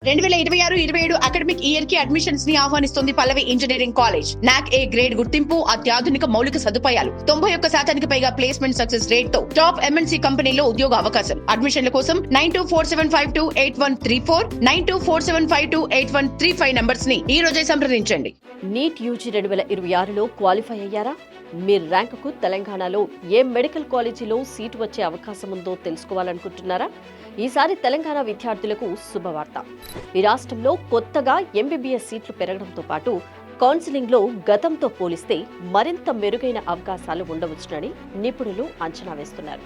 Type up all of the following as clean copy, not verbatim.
2026-27 academic year కి admissions ని ఆహ్వానిస్తుంది పల్లవి engineering college. నాక్ ఏ గ్రేడ్ గుర్తింపు, అత్యాధునిక మౌలిక సదుపాయాలు, 91% పైగా ప్లేస్మెంట్ సక్సెస్ రేట్ తో టాప్ ఎంఎన్సీ కంపెనీలో ఉద్యోగ అవకాశం. అడ్మిషన్ల కోసం 9247528134, 9247528135 నంబర్స్ ని ఈ రోజే సంప్రదించండి. నీట్ యూజీ 2026లో క్వాలిఫై అయ్యారా? మీ ర్యాంకుకు తెలంగాణలో ఏ మెడికల్ కాలేజీలో సీటు వచ్చే అవకాశం ఉందో తెలుసుకోవాలనుకుంటున్నారా? ఈసారి తెలంగాణ విద్యార్థులకు శుభవార్త. ఈ రాష్ట్రంలో కొత్తగా ఎంబీబీఎస్ సీట్లు పెరగడంతో పాటు కౌన్సిలింగ్లో గతంతో పోలిస్తే మరింత మెరుగైన అవకాశాలు ఉండవచ్చునని నిపుణులు అంచనా వేస్తున్నారు.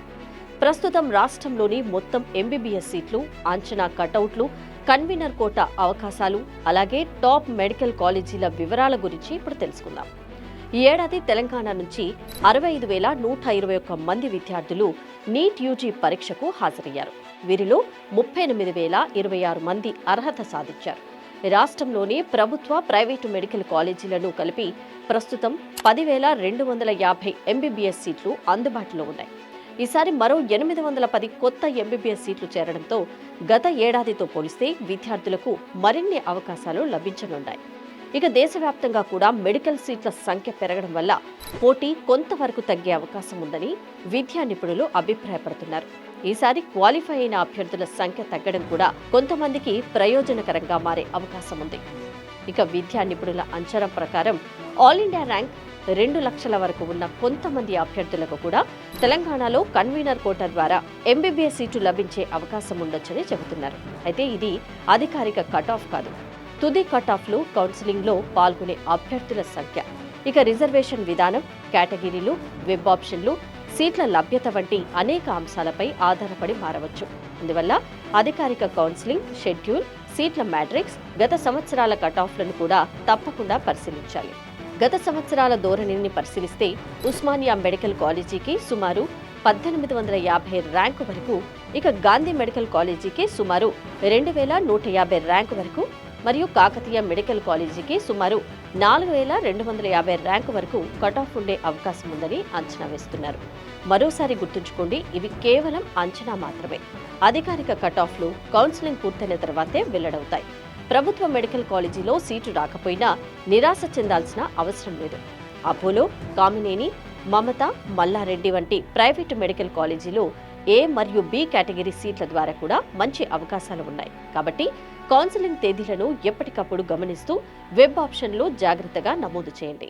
ప్రస్తుతం రాష్ట్రంలోని మొత్తం ఎంబీబీఎస్ సీట్లు, అంచనా కటౌట్లు, కన్వీనర్ కోట అవకాశాలు, అలాగే టాప్ మెడికల్ కాలేజీల వివరాల గురించి ఇప్పుడు తెలుసుకుందాం. ఈ ఏడాది తెలంగాణ నుంచి 65,121 మంది విద్యార్థులు నీట్ యూజీ పరీక్షకు హాజరయ్యారు. వీరిలో 38,026 మంది అర్హత సాధించారు. రాష్ట్రంలోని ప్రభుత్వ, ప్రైవేటు మెడికల్ కాలేజీలను కలిపి ప్రస్తుతం 10,250 ఎంబీబీఎస్ సీట్లు అందుబాటులో ఉన్నాయి. ఈసారి మరో 810 కొత్త ఎంబీబీఎస్ సీట్లు చేరడంతో గత ఏడాదితో పోలిస్తే విద్యార్థులకు మరిన్ని అవకాశాలు లభించనున్నాయి. ఇక దేశవ్యాప్తంగా కూడా మెడికల్ సీట్ల సంఖ్య పెరగడం వల్ల పోటీ కొంతవరకు తగ్గే అవకాశం ఉందని విద్యా నిపుణులు అభిప్రాయపడుతున్నారు. ఈసారి క్వాలిఫై అయిన అభ్యర్థుల సంఖ్య తగ్గడం కూడా కొంతమందికి ప్రయోజనకరంగా మారే అవకాశం ఉంది. ఇక విద్యా నిపుణుల అంచనా ప్రకారం ఆల్ ఇండియా ర్యాంక్ 2 లక్షల వరకు ఉన్న కొంతమంది అభ్యర్థులకు కూడా తెలంగాణలో కన్వీనర్ కోటా ద్వారా ఎంబీబీఎస్ సీటు లభించే అవకాశం ఉండొచ్చని చెబుతున్నారు. అయితే ఇది అధికారిక కట్ ఆఫ్ కాదు. తుది కట్ ఆఫ్లు కౌన్సిలింగ్లో పాల్గొనే అభ్యర్థుల సంఖ్య, ఇక రిజర్వేషన్ విధానం, కేటగిరీలు, వెబ్ ఆప్షన్లు, సీట్ల లభ్యత వంటి అనేక అంశాలపై ఆధారపడి మారవచ్చు. అందువల్ల అధికారిక కౌన్సిలింగ్ షెడ్యూల్, సీట్ల మ్యాట్రిక్స్, గత సంవత్సరాల కట్ ఆఫ్లను కూడా తప్పకుండా పరిశీలించాలి. గత సంవత్సరాల ధోరణిని పరిశీలిస్తే ఉస్మానియా మెడికల్ కాలేజీకి సుమారు 1850 ర్యాంకు వరకు, ఇక గాంధీ మెడికల్ కాలేజీకి సుమారు 2150 ర్యాంకు వరకు, మరియు కాకతీయ మెడికల్ కాలేజీకి సుమారు 4250 ర్యాంకు వరకు కట్ ఆఫ్ ఉండే అవకాశం ఉందని అంచనా వేస్తున్నారు. మరోసారి గుర్తుంచుకోండి, ఇవి కేవలం అంచనా మాత్రమే. అధికారిక కట్ ఆఫ్లు కౌన్సిలింగ్ పూర్తయిన తర్వాతే వెల్లడవుతాయి. ప్రభుత్వ మెడికల్ కాలేజీలో సీటు రాకపోయినా నిరాశ చెందాల్సిన అవసరం లేదు. అపోలో, కామినేని, మమత, మల్లారెడ్డి వంటి ప్రైవేటు మెడికల్ కాలేజీలో ఏ మరియు బి కేటగిరీ సీట్ల ద్వారా కూడా మంచి అవకాశాలు ఉన్నాయి. కాబట్టి కౌన్సిలింగ్ తేదీలను ఎప్పటికప్పుడు గమనిస్తూ వెబ్ ఆప్షన్లో జాగ్రత్తగా నమోదు చేయండి.